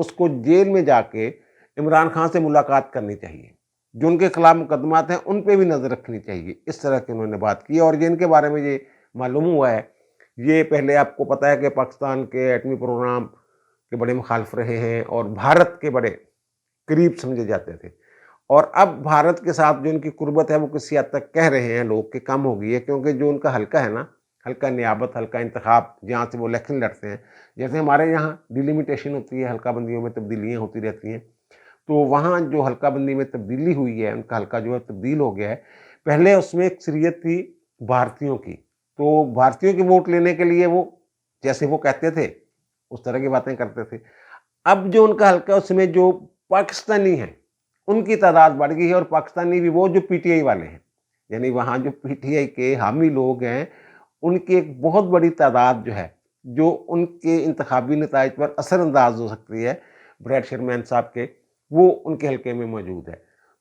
اس کو جیل میں جا کے عمران خان سے ملاقات کرنی چاہیے، جو ان کے خلاف مقدمات ہیں ان پہ بھی نظر رکھنی چاہیے، اس طرح کی انہوں نے بات کی۔ اور جن کے بارے میں یہ معلوم ہوا ہے، یہ پہلے آپ کو پتہ ہے کہ پاکستان کے ایٹمی پروگرام کے بڑے مخالف رہے ہیں اور بھارت کے بڑے قریب سمجھے جاتے تھے، اور اب بھارت کے ساتھ جو ان کی قربت ہے وہ کسی حد تک کہہ رہے ہیں لوگ کہ کم ہو گئی ہے، کیونکہ جو ان کا حلقہ ہے نا، حلقہ نیابت، حلقہ انتخاب، جہاں سے وہ الیکشن لڑتے ہیں، جیسے ہمارے یہاں ڈیلیمیٹیشن ہوتی ہے، حلقہ بندیوں میں تبدیلیاں ہوتی رہتی ہیں، تو وہاں جو حلقہ بندی میں تبدیلی ہوئی ہے، ان کا حلقہ جو ہے تبدیل ہو گیا ہے۔ پہلے اس میں اکثریت تھی بھارتیوں کی، تو بھارتیوں کی ووٹ لینے کے لیے وہ جیسے وہ کہتے تھے اس طرح کی باتیں کرتے تھے۔ اب جو ان کا حلقہ اس میں جو پاکستانی ہیں ان کی تعداد بڑھ گئی ہے، اور پاکستانی بھی وہ جو پی ٹی آئی والے ہیں، یعنی وہاں جو پی ٹی آئی کے حامی لوگ ہیں ان کی ایک بہت بڑی تعداد جو ہے، جو ان کے انتخابی نتائج پر اثر انداز ہو سکتی ہے، بریڈ شرمین صاحب کے، وہ ان کے حلقے میں موجود ہے۔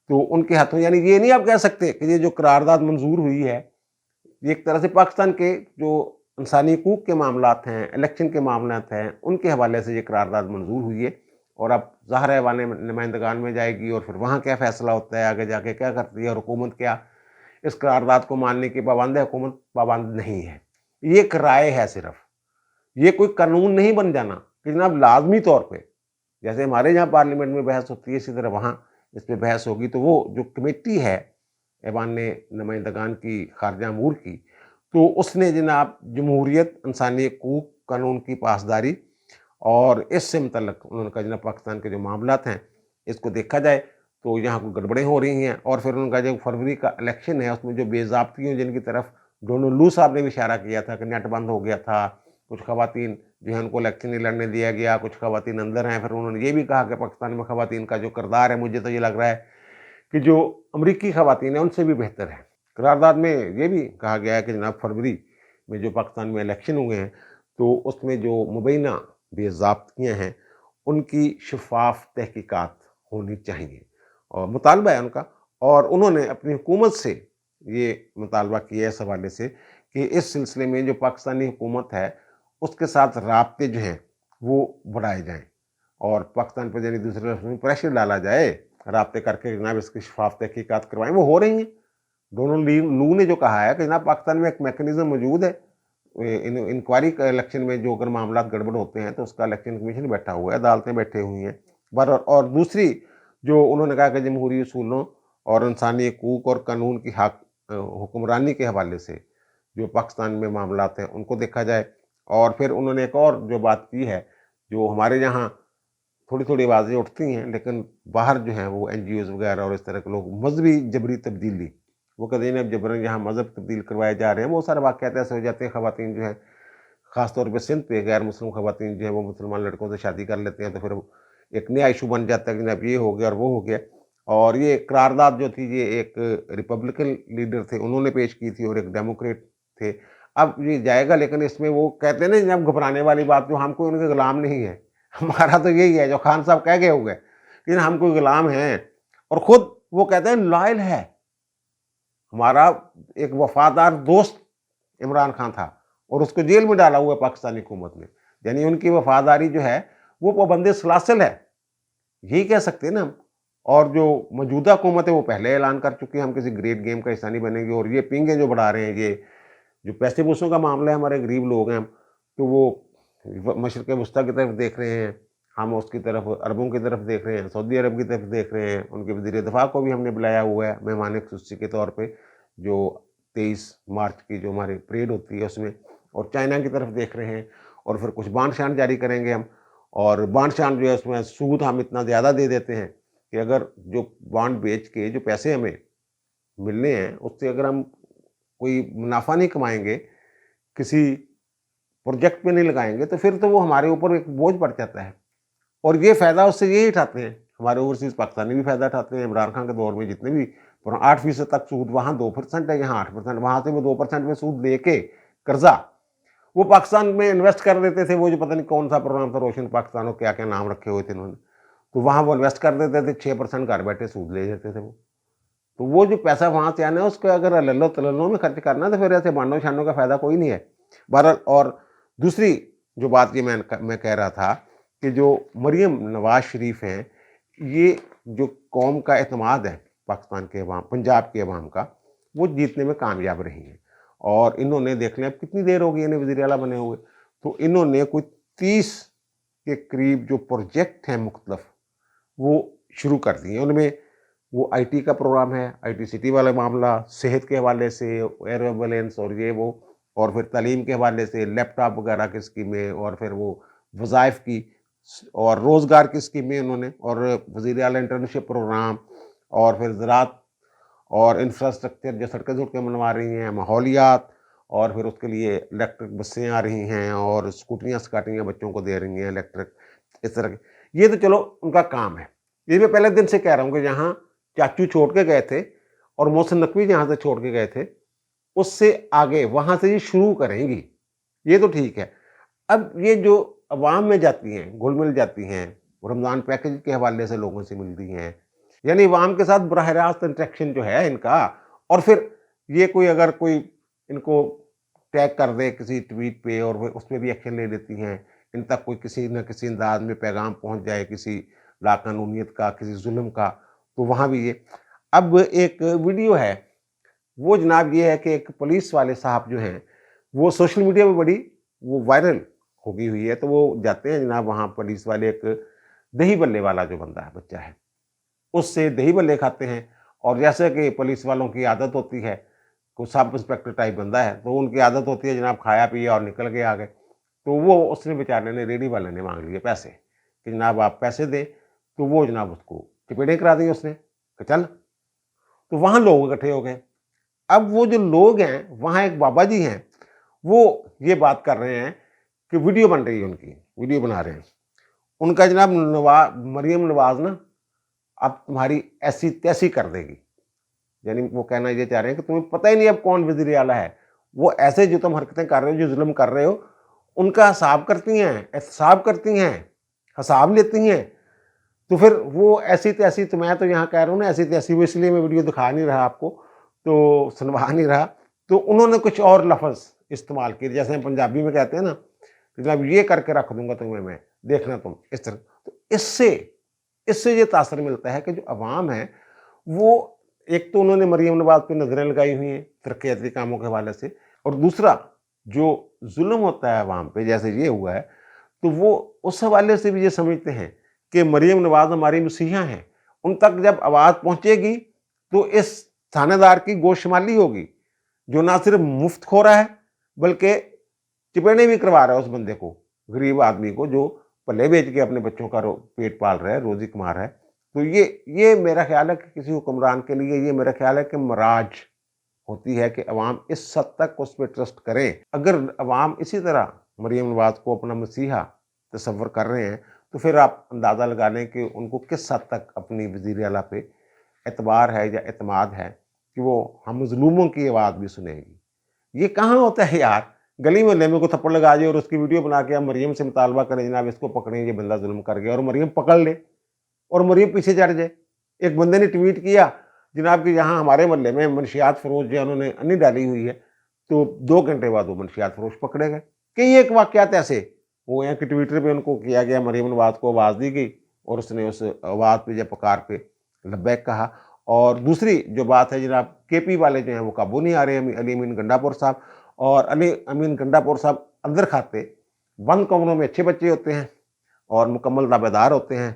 تو ان کے ہاتھوں، یعنی یہ نہیں آپ کہہ سکتے کہ یہ جو قرارداد منظور ہوئی ہے، یہ ایک طرح سے پاکستان کے جو انسانی حقوق کے معاملات ہیں، الیکشن کے معاملات ہیں، ان کے حوالے سے یہ قرارداد منظور ہوئی ہے، اور اب ظاہر ہے والے نمائندگان میں جائے گی، اور پھر وہاں کیا فیصلہ ہوتا ہے، آگے جا کے کیا کرتی ہے، اور حکومت کیا اس قرارداد کو ماننے کی پابند ہے، حکومت پابند نہیں ہے۔ یہ ایک رائے ہے صرف، یہ کوئی قانون نہیں بن جانا کہ جناب لازمی طور پہ جیسے ہمارے یہاں پارلیمنٹ میں بحث ہوتی ہے اسی طرح وہاں اس پہ بحث ہوگی۔ تو وہ جو کمیٹی ہے ایوان نمائندگان کی خارجہ امور کی، تو اس نے جناب جمہوریت، انسانی حقوق، قانون کی پاسداری اور اس سے متعلق انہوں نے کہا جناب پاکستان کے جو معاملات ہیں اس کو دیکھا جائے تو یہاں کوئی گڑبڑیں ہو رہی ہیں، اور پھر انہوں نے کہا جو فروری کا الیکشن ہے اس میں جو بے ضابطگیوں جن کی طرف ڈونلڈ لو صاحب نے بھی اشارہ کیا تھا کہ نیٹ بند ہو گیا تھا، کچھ خواتین جو ہیں ان کو الیکشن نہیں لڑنے دیا گیا، کچھ خواتین اندر ہیں، پھر انہوں نے یہ بھی کہا کہ پاکستان میں خواتین کا جو کردار ہے مجھے تو یہ لگ رہا ہے کہ جو امریکی خواتین ہیں ان سے بھی بہتر ہے۔ قرارداد میں یہ بھی کہا گیا ہے کہ جناب فروری میں جو پاکستان میں الیکشن ہوئے ہیں تو اس میں جو مبینہ بے ضابطگیاں ہیں ان کی شفاف تحقیقات ہونی چاہیے، اور مطالبہ ہے ان کا، اور انہوں نے اپنی حکومت سے یہ مطالبہ کیا ہے اس حوالے سے کہ اس سلسلے میں جو پاکستانی حکومت ہے اس کے ساتھ رابطے جو ہیں وہ بڑھائے جائیں، اور پاکستان پر یعنی دوسرے لفظوں میں پریشر ڈالا جائے، رابطے کر کے جناب اس کی شفاف تحقیقات کروائیں۔ وہ ہو رہی ہیں، ڈونلڈ لو نے جو کہا ہے کہ جناب پاکستان میں ایک میکنزم موجود ہے انکوائری کا، الیکشن میں جو اگر معاملات گڑبڑ ہوتے ہیں تو اس کا الیکشن کمیشن بیٹھا ہوا ہے، عدالتیں بیٹھے ہوئی ہیں، اور دوسری جو انہوں نے کہا کہ جمہوری اصولوں اور انسانی حقوق اور قانون کی حکمرانی کے حوالے سے جو پاکستان میں معاملات ہیں ان کو دیکھا جائے۔ اور پھر انہوں نے ایک اور جو بات کی ہے جو ہمارے یہاں تھوڑی تھوڑی آوازیں اٹھتی ہیں لیکن باہر جو ہیں وہ این جی اوز وغیرہ اور اس طرح کے لوگ، مذہبی جبری تبدیلی، وہ کہتے ہیں اب جبرن یہاں مذہب تبدیل کروائے جا رہے ہیں، وہ سارے واقعات ایسے ہو جاتے ہیں، خواتین جو ہیں خاص طور پہ سندھ پہ غیر مسلم خواتین جو ہیں وہ مسلمان لڑکوں سے شادی کر لیتے ہیں، تو پھر ایک نیا ایشو بن جاتا ہے کہ جناب یہ ہو گیا اور وہ ہو گیا۔ اور یہ قرارداد جو تھی یہ ایک ریپبلکن لیڈر تھے انہوں نے پیش کی تھی اور ایک ڈیموکریٹ تھے، اب یہ جائے گا، لیکن اس میں وہ کہتے ہیں نا جناب گھبرانے والی بات، جو ہم کوئی ان کے غلام نہیں ہے، ہمارا تو یہی ہے جو خان صاحب کہہ گئے ہوئے کہ ہم کوئی غلام ہیں، اور خود وہ کہتے ہیں لائل ہے، ہمارا ایک وفادار دوست عمران خان تھا اور اس کو جیل میں ڈالا ہوا ہے پاکستانی حکومت نے، یعنی ان کی وفاداری جو ہے وہ پابند سلاسل ہے، یہی کہہ سکتے ہیں نا ہم۔ اور جو موجودہ حکومت ہے وہ پہلے اعلان کر چکی ہے ہم کسی گریٹ گیم کا حصہ نہیں بنے گی، اور یہ پنگیں جو بڑھا رہے ہیں، یہ جو پیسے پوسوں کا معاملہ ہے، ہمارے غریب لوگ ہیں ہم، تو وہ مشرق وسطیٰ کی طرف دیکھ رہے ہیں، ہم اس کی طرف عربوں کی طرف دیکھ رہے ہیں، سعودی عرب کی طرف دیکھ رہے ہیں، ان کے وزیر دفاع کو بھی ہم نے بلایا ہوا ہے مہمان خصوصی کے طور پہ، جو 23 مارچ کی جو ہماری پریڈ ہوتی ہے اس میں، اور چائنا کی طرف دیکھ رہے ہیں، اور پھر کچھ بانڈ شانڈ جاری کریں گے ہم، اور بانڈ شانڈ جو ہے اس میں سود ہم اتنا زیادہ دے دیتے ہیں کہ اگر جو بانڈ بیچ کے جو پیسے ہمیں ملنے ہیں اس سے اگر ہم کوئی منافع نہیں کمائیں گے، کسی پروجیکٹ پہ نہیں لگائیں گے، تو پھر تو وہ ہمارے اوپر ایک بوجھ پڑ جاتا ہے، اور یہ فائدہ اس سے یہی اٹھاتے ہیں، ہمارے اوورسیز پاکستانی بھی فائدہ اٹھاتے ہیں۔ عمران خان کے دور میں جتنے بھی 8% تک سود، وہاں 2% ہے، یہاں 8%، وہاں سے وہ 2% میں سود لے کے قرضہ وہ پاکستان میں انویسٹ کر دیتے تھے، وہ جو پتہ نہیں کون سا پروگرام تھا، روشن پاکستان، اور کیا کیا نام رکھے ہوئے تھے انہوں نے، تو وہاں وہ انویسٹ کر دیتے تھے، 6% گھر بیٹھے سود لے جاتے تھے وہ، تو وہ جو پیسہ وہاں سے آنا ہے اس کو اگر اللہ تللوں میں خرچ کرنا ہے تو پھر ایسے بانڈوں شانڈوں کا فائدہ کوئی نہیں ہے۔ بہرحال، اور دوسری جو بات یہ میں کہہ رہا تھا کہ جو مریم نواز شریف ہیں، یہ جو قوم کا اعتماد ہے پاکستان کے عوام، پنجاب کے عوام کا، وہ جیتنے میں کامیاب رہی ہیں۔ اور انہوں نے دیکھ لیں اب کتنی دیر ہو گئی انہیں وزیر اعلیٰ بنے ہوئے، تو انہوں نے کوئی 30 کے قریب جو پروجیکٹ ہیں مختلف وہ شروع کر دیے ہیں۔ ان میں وہ آئی ٹی کا پروگرام ہے، آئی ٹی سٹی والا معاملہ، صحت کے حوالے سے ایئر ایمبولینس اور یہ وہ، اور پھر تعلیم کے حوالے سے لیپ ٹاپ وغیرہ کی اسکیمیں، اور پھر وہ وظائف کی اور روزگار کی اسکیمیں انہوں نے، اور وزیر اعلیٰ انٹرنشپ پروگرام، اور پھر زراعت اور انفراسٹرکچر جو سڑکیں بنوا رہی ہیں، ماحولیات، اور پھر اس کے لیے الیکٹرک بسیں آ رہی ہیں اور اسکوٹریاں سکاٹیاں بچوں کو دے رہی ہیں الیکٹرک، اس طرح کے۔ یہ تو چلو ان کا کام ہے۔ یہ میں پہلے دن سے کہہ رہا ہوں کہ جہاں چاچو چھوڑ کے گئے تھے اور محسن نقوی جہاں سے چھوڑ کے گئے تھے، اس سے آگے وہاں سے یہ شروع کریں گی، یہ تو ٹھیک ہے۔ اب یہ جو عوام میں جاتی ہیں، گھل مل جاتی ہیں، رمضان پیکج کے حوالے سے لوگوں سے ملتی ہیں، یعنی عوام کے ساتھ براہ راست انٹریکشن جو ہے ان کا، اور پھر یہ کوئی اگر کوئی ان کو ٹیگ کر دے کسی ٹویٹ پہ اور اس پہ بھی ایکشن لے لیتی ہیں، ان تک کوئی کسی نہ کسی انداز میں پیغام پہنچ جائے کسی لاقانونیت کا، کسی ظلم کا، تو وہاں بھی یہ۔ اب ایک ویڈیو ہے، وہ جناب یہ ہے کہ ایک پولیس والے صاحب جو ہیں وہ سوشل میڈیا پہ بڑی وہ وائرل ہو گئی ہوئی ہے، تو وہ جاتے ہیں جناب وہاں پولیس والے، ایک دہی بلے والا جو بندہ ہے، بچہ ہے، اس سے دہی بلے کھاتے ہیں، اور جیسے کہ پولیس والوں کی عادت ہوتی ہے، کوئی سب انسپیکٹر ٹائپ بندہ ہے تو ان کی عادت ہوتی ہے جناب کھایا پیا اور نکل کے آ گئے، تو وہ اس نے بیچارے نے ریڈی والے نے مانگ لیے پیسے کہ جناب آپ پیسے دیں، تو وہ جناب اس کو چپیڑیں کرا دی اس نے کہ چل، تو وہاں لوگ اکٹھے ہو گئے۔ اب وہ جو لوگ ہیں وہاں ایک بابا جی ہیں، وہ یہ بات کر رہے ہیں کہ ویڈیو بن رہی ہے، ان کی ویڈیو بنا رہے ہیں، ان کا جناب مریم نواز نا اب تمہاری ایسی تیسی کر دے گی، یعنی وہ کہنا یہ چاہ رہے ہیں کہ تمہیں پتہ ہی نہیں اب کون وزیر اعلیٰ ہے، وہ ایسے جو تم حرکتیں کر رہے ہو، جو ظلم کر رہے ہو، ان کا حساب کرتی ہیں، احتساب کرتی ہیں، حساب لیتی ہیں، تو پھر وہ ایسی تیسی، تو میں تو یہاں کہہ رہا ہوں نا ایسی تیسی، وہ اس لیے میں ویڈیو دکھا نہیں رہا آپ کو، تو سنوا نہیں رہا، تو انہوں نے کچھ اور لفظ استعمال کیے، جیسے ہم پنجابی میں کہتے ہیں نا کہ جناب یہ کر کے رکھ دوں گا تمہیں میں، دیکھنا تم، اس طرح۔ تو اس سے یہ تاثر ملتا ہے کہ جو عوام ہے وہ، ایک تو انہوں نے مریم نواز پہ نظریں لگائی ہوئی ہیں ترقیاتی کاموں کے حوالے سے، اور دوسرا جو ظلم ہوتا ہے عوام پہ جیسے یہ ہوا ہے، تو وہ اس حوالے سے بھی یہ سمجھتے ہیں کہ مریم نواز ہماری مسیحا ہیں، ان تک جب آواز پہنچے گی تو اس تھانے دار کی گوش شمالی ہوگی، جو نہ صرف مفت کھو رہا ہے بلکہ چپیڑے بھی کروا رہا ہے اس بندے کو، غریب آدمی کو جو پلے بیچ کے اپنے بچوں کا پیٹ پال رہا ہے، روزی کما رہا ہے۔ تو یہ میرا خیال ہے کہ کسی حکمران کے لیے یہ میرا خیال ہے کہ مراج ہوتی ہے کہ عوام اس حد تک اس پہ ٹرسٹ کریں۔ اگر عوام اسی طرح مریم نواز کو اپنا مسیحا تصور کر رہے ہیں تو پھر آپ اندازہ لگا لیں کہ ان کو کس حد تک اپنی وزیر اعلیٰ پہ اعتبار ہے یا اعتماد ہے کہ وہ ہم مظلوموں کی آواز بھی سنیں گی۔ یہ کہاں ہوتا ہے یار، گلی محلے میں کو تھپڑ لگا جائے اور اس کی ویڈیو بنا کے ہم مریم سے مطالبہ کریں جناب اس کو پکڑیں، یہ بندہ ظلم کر گیا، اور مریم پکڑ لے اور مریم پیچھے چڑھ جائے۔ ایک بندے نے ٹویٹ کیا جناب کہ یہاں ہمارے محلے میں منشیات فروش جو انہوں نے انی ڈالی ہوئی ہے، تو 2 گھنٹے بعد وہ منشیات فروش پکڑے گئے۔ کئی ایک واقعات ایسے ہوئے ہیں کہ ٹویٹر پہ ان کو کیا گیا، مریم نواز کو آواز دی گئی اور اس نے اس آواز پہ یا پکار پہ لبیک کہا۔ اور دوسری جو بات ہے جناب، کے پی والے جو ہیں وہ قابو نہیں آ رہے ہیں، علی امین گنڈا پور صاحب، اور علی امین گنڈا پور صاحب اندر کھاتے بند کمروں میں اچھے بچے ہوتے ہیں اور مکمل تابع دار ہوتے ہیں،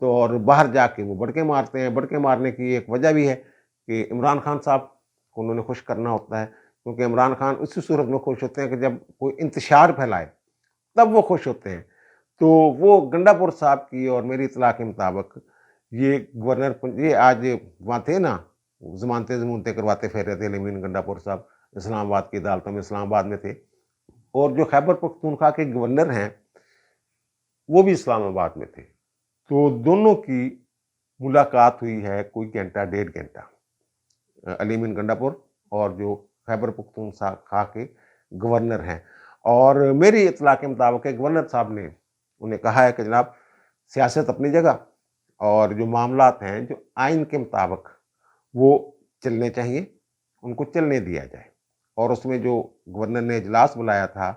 تو اور باہر جا کے وہ بڑکے مارتے ہیں۔ بڑکے مارنے کی ایک وجہ بھی ہے کہ عمران خان صاحب کو انہوں نے خوش کرنا ہوتا ہے، کیونکہ عمران خان اسی صورت میں خوش ہوتے ہیں کہ جب کوئی انتشار پھیلائے تب وہ خوش ہوتے ہیں۔ تو وہ گنڈا پور صاحب کی، اور میری اطلاع کے مطابق یہ گورنر، یہ آج وہاں تھے نا، ضمانتیں کرواتے پھر رہے تھے علی امین گنڈا پور صاحب، اسلام آباد کی عدالتوں میں، اسلام آباد میں تھے، اور جو خیبر پختونخوا کے گورنر ہیں وہ بھی اسلام آباد میں تھے، تو دونوں کی ملاقات ہوئی ہے کوئی گھنٹہ 1.5 گھنٹہ، علی امین گنڈا پور اور جو خیبر پختونخوا کے گورنر ہیں۔ اور میری اطلاع کے مطابق گورنر صاحب نے انہیں کہا ہے کہ جناب سیاست اپنی جگہ، اور جو معاملات ہیں جو آئین کے مطابق وہ چلنے چاہیے، ان کو چلنے دیا جائے۔ اور اس میں جو گورنر نے اجلاس بلایا تھا،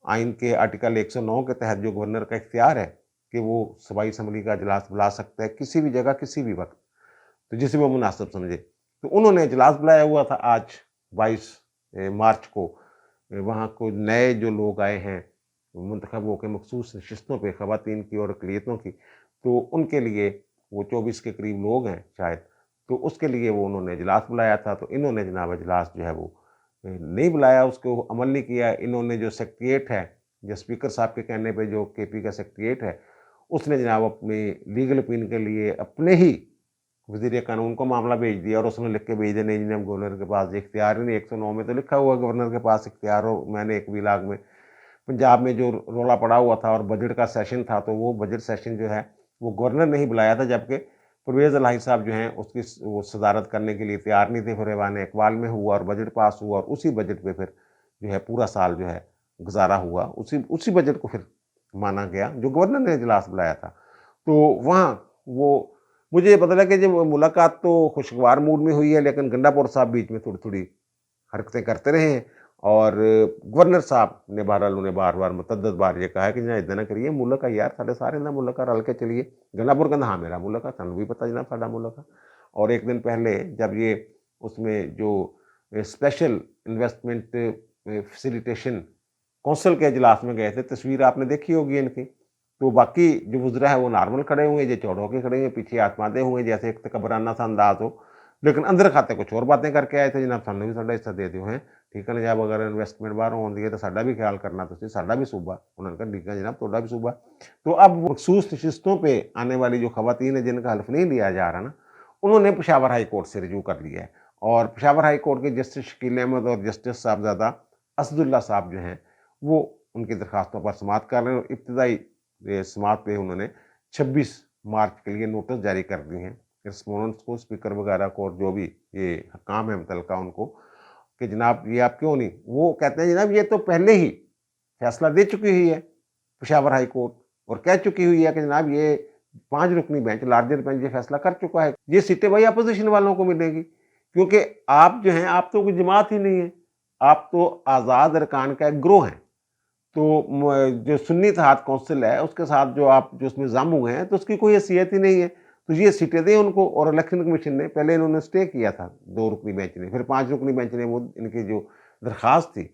آئین کے آرٹیکل 109 کے تحت جو گورنر کا اختیار ہے کہ وہ صوبائی اسمبلی کا اجلاس بلا سکتا ہے کسی بھی جگہ کسی بھی وقت، تو جسے وہ مناسب سمجھے۔ تو انہوں نے اجلاس بلایا ہوا تھا آج 22 مارچ کو۔ وہاں کو نئے جو لوگ آئے ہیں منتخب ہو کے مخصوص نشستوں پہ، خواتین کی اور اقلیتوں کی، تو ان کے لیے وہ 24 کے قریب لوگ ہیں شاید، تو اس کے لیے وہ انہوں نے اجلاس بلایا تھا۔ تو انہوں نے جناب اجلاس جو ہے وہ نہیں بلایا، اس کو عمل نہیں کیا۔ انہوں نے جو سیکریٹریٹ ہے، جو اسپیکر صاحب کے کہنے پہ جو کے پی کا سیکریٹریٹ ہے، اس نے جناب اپنی لیگل اوپین کے لیے اپنے ہی وزیر قانون کو معاملہ بھیج دیا، اور اس نے لکھ کے بھیج دیا نہیں جناب گورنر کے پاس اختیار ہی نہیں۔ 109 میں تو لکھا ہوا گورنر کے پاس اختیار ہو۔ میں نے ایک ویلاگ میں پنجاب میں جو رولا پڑا ہوا تھا اور بجٹ کا سیشن تھا، تو وہ بجٹ سیشن جو ہے وہ گورنر نے ہی بلایا تھا، جبکہ پرویز الہی صاحب جو ہیں اس کی وہ صدارت کرنے کے لیے تیار نہیں تھے۔ پھر ایوان اقبال میں ہوا اور بجٹ پاس ہوا، اور اسی بجٹ پہ پھر جو ہے پورا سال جو ہے گزارا ہوا، اسی بجٹ کو پھر مانا گیا جو گورنر نے اجلاس بلایا تھا۔ تو وہاں وہ مجھے یہ پتہ لگا کہ جب ملاقات تو خوشگوار موڈ میں ہوئی ہے، لیکن گنڈا پور صاحب بیچ میں تھوڑی تھوڑی حرکتیں کرتے رہے ہیں، اور گورنر صاحب نے بہرحال انہیں بار بار متعدد بار یہ کہا ہے کہ جناب ادھر نہ کریے، ملک ہے یار سارے سارے نہ ملک رل کے چلیے۔ گنڈا پور کہنا ہاں میرا ملک ہے، تھانوں بھی پتہ جناب ساڈا ملک ہے۔ اور ایک دن پہلے جب یہ اس میں جو اسپیشل انویسٹمنٹ فیسیلیٹیشن کونسل کے اجلاس میں گئے تھے، تصویر آپ نے دیکھی ہوگی ان کی، تو باقی جو وزراء ہے وہ نارمل کھڑے ہوئے، یہ چوڑ ہو کے کھڑے ہوئے، پیچھے آسماندے ہوئے جیسے ایک تکبرانہ سا انداز ہو، لیکن اندر کھاتے کچھ اور باتیں کر کے آئے تھے۔ جناب سانوں بھی ساڈا حصہ دے دیو ہیں، ٹھیک ہے نا جناب، اگر انویسٹمنٹ باہر ہوندی ہے تو ساڈا بھی خیال کرنا تسی، ساڈا بھی صوبہ۔ انہوں نے کہا ٹھیک ہے جناب تہاڈا بھی صوبہ۔ تو اب مخصوص نشستوں پہ آنے والی جو خواتین ہیں جن کا حلف نہیں لیا جا رہا نا، انہوں نے پشاور ہائی کورٹ سے رجوع کر لیا ہے، اور پشاور ہائی کورٹ کے جسٹس شکیل احمد اور جسٹس صاحبزادہ اسد اللہ صاحب جو ہیں وہ ان کی درخواستوں پر سماعت کر رہے ہیں، اور ابتدائی سماعت پہ انہوں نے 26 مارچ کے لیے نوٹس جاری کر دی ہیں رسپونڈنٹس کو، اسپیکر وغیرہ کو، اور جو بھی یہ حکام ہے متعلقہ ان کو، کہ جناب یہ آپ کیوں نہیں۔ وہ کہتے ہیں جناب یہ تو پہلے ہی فیصلہ دے چکی ہوئی ہے پشاور ہائی کورٹ، اور کہہ چکی ہوئی ہے کہ جناب یہ 5 رکنی بینچ، لارجر بینچ یہ فیصلہ کر چکا ہے، یہ سیٹیں بھائی اپوزیشن والوں کو ملے گی، کیونکہ آپ جو ہیں آپ تو کوئی جماعت ہی نہیں ہے، آپ تو آزاد ارکان کا ایک گروہ ہیں۔ تو جو سنی اتحاد کونسل ہے اس کے ساتھ جو آپ جو اس میں ضم ہوئے ہیں تو اس کی کوئی حیثیت ہی نہیں ہے، تو یہ سیٹیں دیں ان کو۔ اور الیکشن کمیشن نے پہلے انہوں نے سٹے کیا تھا 2 رکنی بینچ نے، پھر 5 رکنی بینچ نے وہ ان کی جو درخواست تھی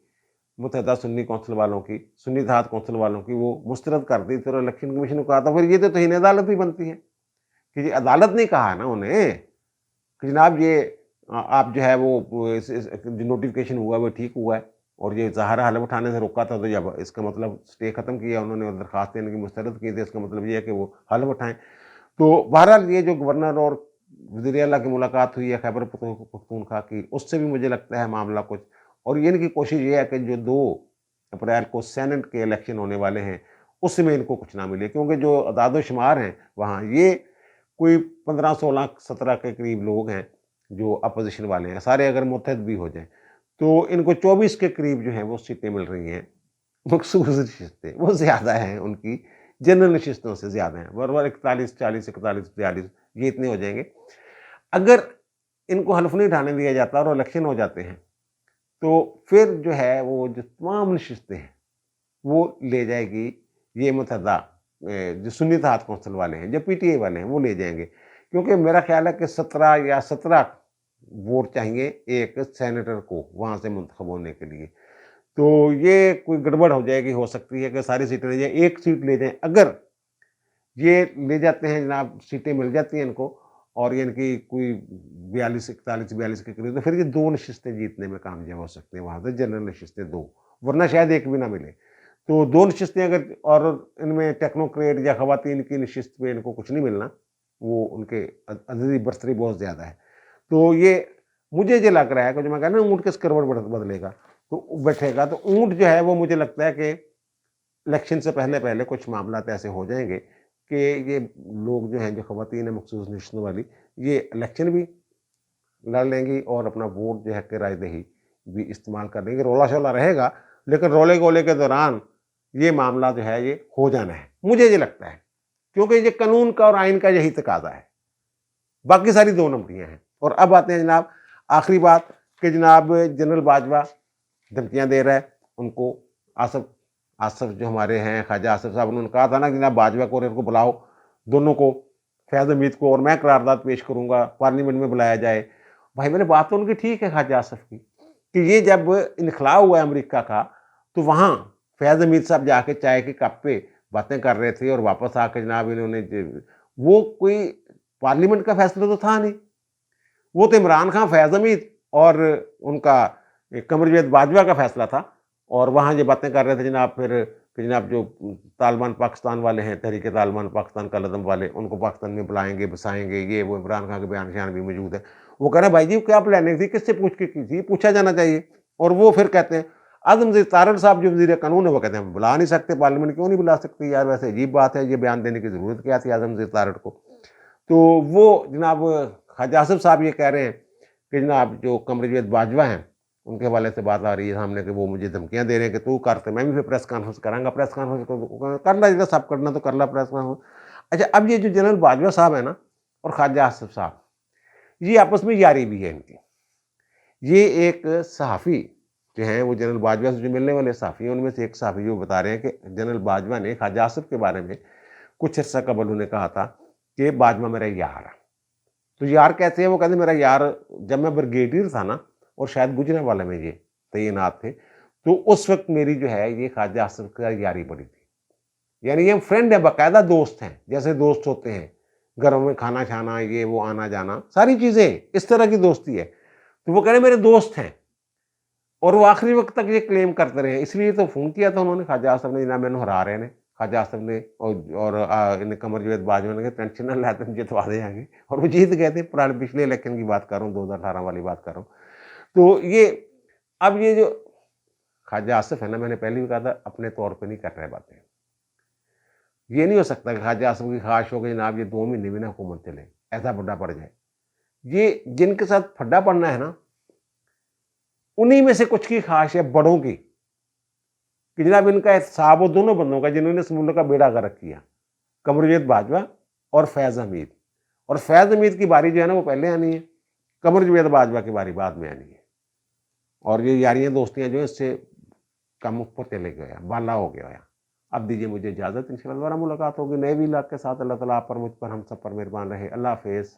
متحدہ سنی کونسل والوں کی، سنی اتحاد کونسل والوں کی، وہ مسترد کر دی تھی، اور الیکشن کمیشن نے کہا تھا پھر یہ تو توہین عدالت بھی بنتی ہے، کہ یہ عدالت نے کہا نا انہیں کہ جناب یہ آپ جو ہے وہ جو نوٹیفیکیشن ہوا وہ ٹھیک ہوا ہے، اور یہ ظاہر حلف اٹھانے سے روکا تھا، تو جب اس کا مطلب سٹے ختم کیا انہوں نے اور درخواستیں ان کی مسترد کی تھی، اس کا مطلب یہ ہے کہ وہ حلف اٹھائیں۔ تو بہرحال یہ جو گورنر اور وزیر اعلیٰ کی ملاقات ہوئی ہے خیبر پختونخوا کی، اس سے بھی مجھے لگتا ہے معاملہ کچھ، اور یہ ان کی کوشش یہ ہے کہ جو 2 اپریل کو سینٹ کے الیکشن ہونے والے ہیں اس میں ان کو کچھ نہ ملے، کیونکہ جو اعداد و شمار ہیں وہاں یہ کوئی 15 16 17 کے قریب لوگ ہیں جو اپوزیشن والے ہیں، سارے اگر متحد بھی ہو جائیں تو ان کو 24 کے قریب جو ہیں وہ سیٹیں مل رہی ہیں، مخصوص نشستیں وہ زیادہ ہیں ان کی جنرل نشستوں سے زیادہ ہیں، برابر 41 40 41 42 یہ اتنے ہو جائیں گے۔ اگر ان کو حلف نہیں اٹھانے دیا جاتا اور الیکشن ہو جاتے ہیں تو پھر جو ہے وہ جو تمام نشستیں ہیں وہ لے جائے گی یہ متحدہ جو سنی اتحاد کونسل والے ہیں، جو پی ٹی آئی والے ہیں وہ لے جائیں گے، کیونکہ میرا خیال ہے کہ 17 یا 17 ووٹ چاہیے ایک سینیٹر کو وہاں سے منتخب ہونے کے لیے، تو یہ کوئی گڑبڑ ہو جائے گی، ہو سکتی ہے کہ ساری سیٹیں لے جائیں، ایک سیٹ لے جائیں، اگر یہ لے جاتے ہیں جناب سیٹیں مل جاتی ہیں ان کو، اور یہ ان کی کوئی 42 41 42 کے قریب، تو پھر یہ 2 نشستیں جیتنے میں کامیاب ہو سکتے ہیں وہاں سے، جنرل نشستیں 2، ورنہ شاید ایک بھی نہ ملے۔ تو 2 نشستیں اگر، اور ان میں ٹیکنوکریٹ یا خواتین کی نشست پہ ان کو کچھ نہیں ملنا، وہ ان کے عددی برتری بہت زیادہ ہے، تو یہ مجھے یہ لگ رہا ہے کہ جو میں کہا نا اونٹ کس کروڑ بدلے گا تو بیٹھے گا، تو اونٹ جو ہے وہ مجھے لگتا ہے کہ الیکشن سے پہلے کچھ معاملات ایسے ہو جائیں گے کہ یہ لوگ جو ہیں جو خواتین ہیں مخصوص نشستوں والی، یہ الیکشن بھی لڑ لیں گی اور اپنا ووٹ جو ہے کہ رائے دہی بھی استعمال کر لیں گے، رولا شولا رہے گا، لیکن رولے گولے کے دوران یہ معاملہ جو ہے یہ ہو جانا ہے، مجھے یہ لگتا ہے، کیونکہ یہ قانون کا اور آئین کا یہی تقاضا ہے، باقی ساری 2 نمبریاں ہیں۔ اور اب آتے ہیں جناب آخری بات کہ جناب جنرل باجوہ دھمکیاں دے رہا ہے ان کو، آصف آصف جو ہمارے ہیں خواجہ آصف صاحب، انہوں نے کہا تھا نا کہ جناب باجوہ کو اور ان کو بلاؤ، دونوں کو، فیض حمید کو، اور میں قرارداد پیش کروں گا، پارلیمنٹ میں بلایا جائے۔ بھائی میں نے بات تو ان کی ٹھیک ہے خواجہ آصف کی، کہ یہ جب انخلاء ہوا ہے امریکہ کا تو وہاں فیض حمید صاحب جا کے چائے کے کپ پہ باتیں کر رہے تھے، اور واپس آ کے جناب انہوں نے وہ کوئی پارلیمنٹ کا فیصلہ تو تھا نہیں، وہ تو عمران خان، فیض حمید اور ان کا قمر جاوید باجوہ کا فیصلہ تھا، اور وہاں یہ باتیں کر رہے تھے جناب پھر کہ جناب جو طالبان پاکستان والے ہیں، تحریک طالبان پاکستان کا لدم والے، ان کو پاکستان میں بلائیں گے، بسائیں گے، یہ وہ عمران خان کے بیان شیان بھی موجود ہے۔ وہ کہہ رہے ہیں بھائی جی کیا پلاننگ تھی، کس سے پوچھ کے کی تھی، پوچھا جانا چاہیے۔ اور وہ پھر کہتے ہیں اعظم زیر تارڑ صاحب جو وزیر قانون ہے، وہ کہتے ہیں ہم بلا نہیں سکتے، پارلیمنٹ کیوں نہیں بلا سکتے یار، ویسے عجیب بات ہے، یہ بیان دینے کی ضرورت کیا تھی اعظم زیر تارڑ کو۔ تو وہ جناب خواجہ آصف صاحب یہ کہہ رہے ہیں کہ جناب جو قمر جاوید باجوہ ہیں ان کے حوالے سے بات آ رہی ہے سامنے کہ وہ مجھے دھمکیاں دے رہے ہیں کہ تو کرتے، میں بھی پھر پریس کانفرنس کراں گا، پریس کانفرنس کر لا جیسا سب کرنا تو کر لا پریس کانفرنس۔ اچھا اب یہ جو جنرل باجوہ صاحب ہے نا اور خواجہ آصف صاحب، یہ آپس میں یاری بھی ہے ان کی۔ یہ ایک صحافی جو ہیں وہ جنرل باجوہ سے جو ملنے والے صحافی ہیں ان میں سے ایک صحافی جو بتا رہے ہیں کہ جنرل باجوہ نے خواجہ آصف کے بارے میں کچھ عرصہ قبل انہوں نے کہا تھا کہ باجوہ میرا یار ہے۔ تو یار کیسے ہیں، وہ کہتے ہیں میرا یار جب میں بریگیڈیئر تھا نا، اور شاید گجرانوالے میں یہ تعینات تھے، تو اس وقت میری جو ہے یہ خواجہ آصف کا یاری بڑی تھی، یعنی یہ فرینڈ ہے، باقاعدہ دوست ہیں، جیسے دوست ہوتے ہیں گھروں میں کھانا کھانا، یہ وہ آنا جانا ساری چیزیں اس طرح کی دوستی ہے۔ تو وہ کہہ رہے ہیں میرے دوست ہیں، اور وہ آخری وقت تک یہ کلیم کرتے رہے ہیں، اس لیے تو فون کیا تھا انہوں نے خواجہ آصف نے، جناب میں نے ہرا رہے ہیں خواجہ آصف نے، اور قمر جاوید باجوہ نے ٹینشن نہ لیتے ہیں جتوا دیں آگے، اور وہ جیت گئے تھے، پچھلے الیکشن کی بات کر رہا ہوں، 2018 والی بات کر رہا ہوں۔ تو یہ اب یہ جو خواجہ آصف ہے نا، میں نے پہلے بھی کہا تھا اپنے طور پہ نہیں کر رہے باتیں، یہ نہیں ہو سکتا کہ خواجہ آصف کی خواہش ہو کہ جناب یہ 2 مہینے میں نا حکومت چلے، ایسا پھڈا پڑ جائے۔ یہ جن کے ساتھ پھڈا پڑنا ہے نا، انہی میں سے کچھ کی خواہش ہے بڑوں کی کہ جناب ان کا احتساب ہو دونوں بندوں کا جنہوں نے اس ملک کا بیڑا غرق کیا، قمر جاوید باجوہ اور فیض حمید۔ اور فیض حمید کی باری جو ہے نا وہ پہلے آنی ہے، قمر جاوید باجوہ کی باری بعد میں آنی ہے، اور یہ یاریاں دوستیاں جو ہیں اس سے کم اوپر چلے گیا، بالا ہو گیا ہے۔ اب دیجیے مجھے اجازت، انشاءاللہ دوبارہ ملاقات ہوگی نئے ویلاگ کے ساتھ۔ اللہ تعالیٰ آپ پر، مجھ پر، ہم سب پر مہربان رہے۔ اللہ حافظ۔